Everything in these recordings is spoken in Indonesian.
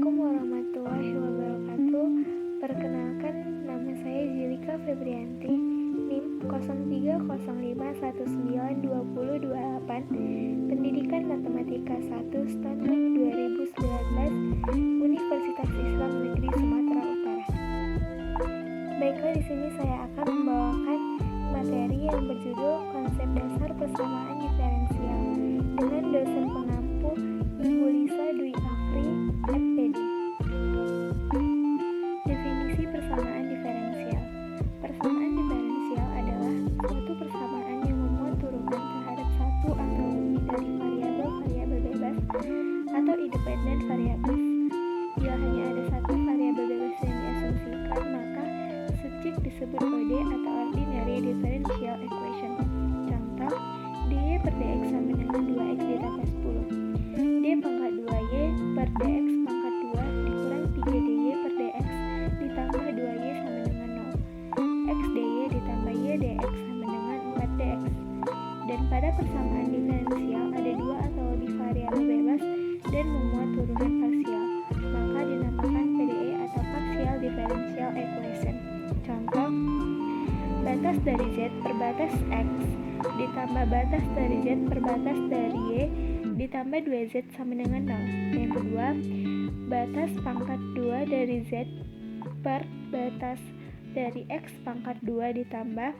Assalamualaikum warahmatullahi wabarakatuh. Perkenalkan, nama saya Zilika Febrianti, NIM 0305192028, Pendidikan Matematika 1 Stonbank 2019, Universitas Islam Negeri Sumatera Utara. Baiklah, di sini saya akan membawakan materi yang berjudul Konsep Dasar Persamaan Diferensial dengan dosen pengampu Ibu Lisa Dwi Afri, FPD. Definisi persamaan diferensial. Persamaan diferensial adalah suatu persamaan yang memuat turunan terhadap satu atau lebih dari variabel-variabel bebas atau independen variables. Jika hanya ada satu variabel bebas yang diasumsikan, maka subjek disebut OD atau Ordinary Differential Equation. Contoh, dy per dx sama dengan 2x ditambah 10. D pangkat 2y per dx pangkat 2 dikurang 3dy per dx ditambah 2y sama dengan 0. X dy ditambah y dx sama dengan 4dx. Dan pada persamaan diferensial ada dua atau lebih variabel bebas dan memuat turunan parsial, maka dinamakan PDE atau Partial Differential Equation. Contoh, batas dari z per batas x ditambah batas dari z per batas dari y ditambah 2z sama dengan 0. Yang kedua, batas pangkat 2 dari z per batas dari x pangkat 2 ditambah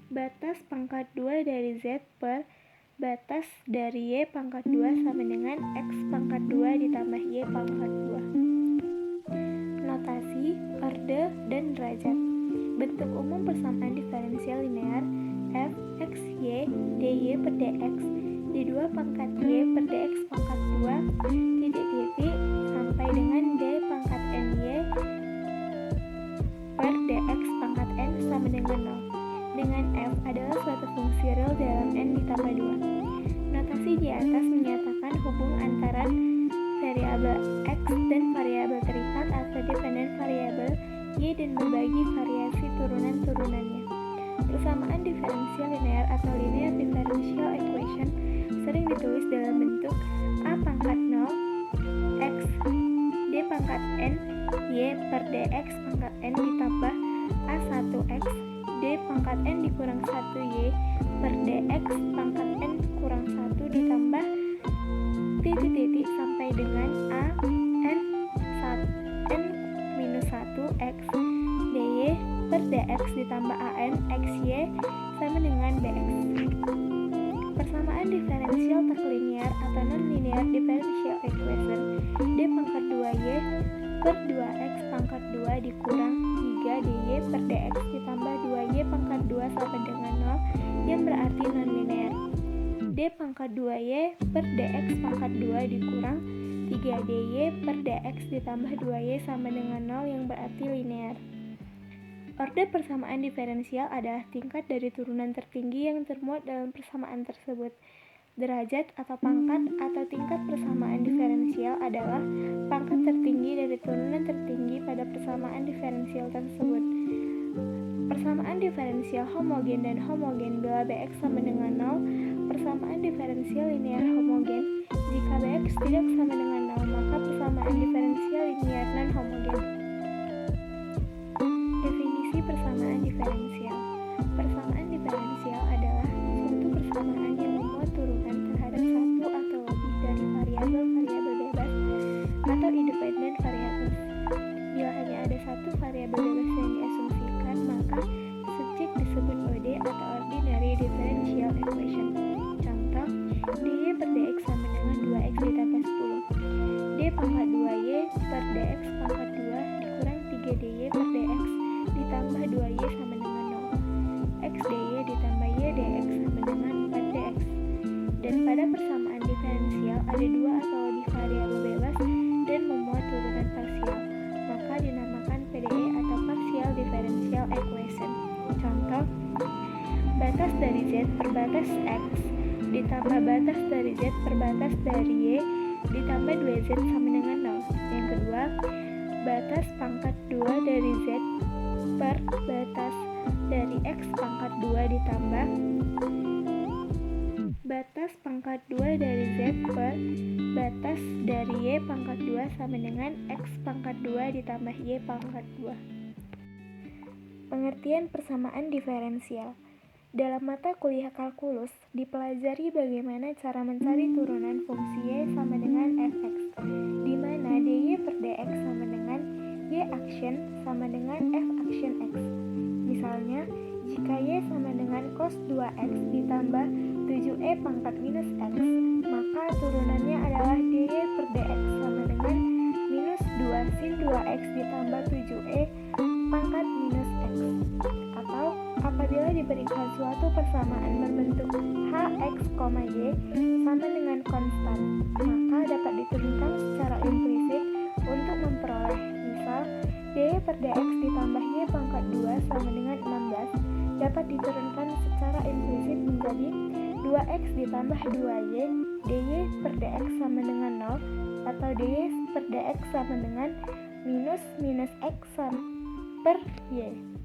batas pangkat 2 dari z per batas dari y pangkat 2 sama dengan x pangkat 2 ditambah y pangkat 2. Notasi, orde, dan derajat. Bentuk umum persamaan diferensial linear f x y dy per dx d2 pangkat y per dx pangkat 2 titik sampai dengan d pangkat ny per dx pangkat n sama dengan 0, dengan f adalah suatu fungsi real dalam n ditambah 2. Notasi di atas menyatakan hubung antara variabel x dan variabel terikat atau dependent variabel y dan berbagi variasi turunan-turunannya. Persamaan diferensial linear atau linear differential equation sering ditulis dalam bentuk a pangkat 0 x d pangkat n y per dx pangkat n ditambah a1x d pangkat n dikurang 1y per dx pangkat n kurang 1 ditambah titik sampai dengan a n minus 1 x dy per dx ditambah an xy sama dengan bx. Persamaan diferensial tak linear atau non-linear differential equation d pangkat 2y per 2x pangkat 2 dikurang 3 dy per dx ditambah 2y pangkat 2 sama dengan 0 yang berarti non-linear. D pangkat 2y per dx pangkat 2 dikurang 3 dy per dx ditambah 2y sama dengan 0 yang berarti linear. Orde persamaan diferensial adalah tingkat dari turunan tertinggi yang termuat dalam persamaan tersebut. Derajat atau pangkat atau tingkat persamaan diferensial adalah pangkat tertinggi dari turunan tertinggi pada persamaan diferensial tersebut. Persamaan diferensial homogen dan homogen bila bx sama dengan 0. Persamaan diferensial linear homogen. Jika bx tidak sama dengan 0, maka persamaan diferensial linear non-homogen. Definisi persamaan diferensial. Persamaan diferensial adalah suatu persamaan yang memuat turunan terhadap satu atau lebih dari variabel-variabel bebas atau independen variables. Bila hanya ada satu variabel bebas yang diasumsikan, maka subjek disebut OD atau Ordinary Differential Equation. Contoh, dy per dx sama dengan 2x ditambah 10. D pangkat 2y per dx pangkat 2 dikurang 3 dy per dx ditambah 2y sama dengan 0. X dy ditambah y dx sama dengan 4dx. Dan pada persamaan diferensial ada dua atau lebih variabel bebas dan memuat turunan parsial, maka dinamakan PDE atau Partial Differential Equation. Contoh, batas dari z per batas x ditambah batas dari z per batas dari y ditambah 2z sama dengan 0. Yang kedua, batas pangkat 2 dari z per batas dari x pangkat 2 ditambah batas pangkat 2 dari z per batas atas dari y pangkat 2 sama dengan x pangkat 2 ditambah y pangkat 2. Pengertian persamaan diferensial. Dalam mata kuliah kalkulus, dipelajari bagaimana cara mencari turunan fungsi y sama dengan fx, di mana dy per dx sama dengan y action sama dengan f action x. Misalnya, jika y sama dengan cos 2x ditambah 7e pangkat minus x, maka turunannya adalah dy per dx sama dengan minus 2 sin 2x ditambah 7e pangkat minus x. Atau apabila diberikan suatu persamaan berbentuk hx, y sama dengan konstan, maka dapat diturunkan secara implisit untuk memperoleh misal dy per dx ditambah y pangkat 2 sama dengan 16 dapat diturunkan secara implisit menjadi 2x ditambah 2y dy per dx sama dengan 0 atau dy per dx sama dengan minus x per y.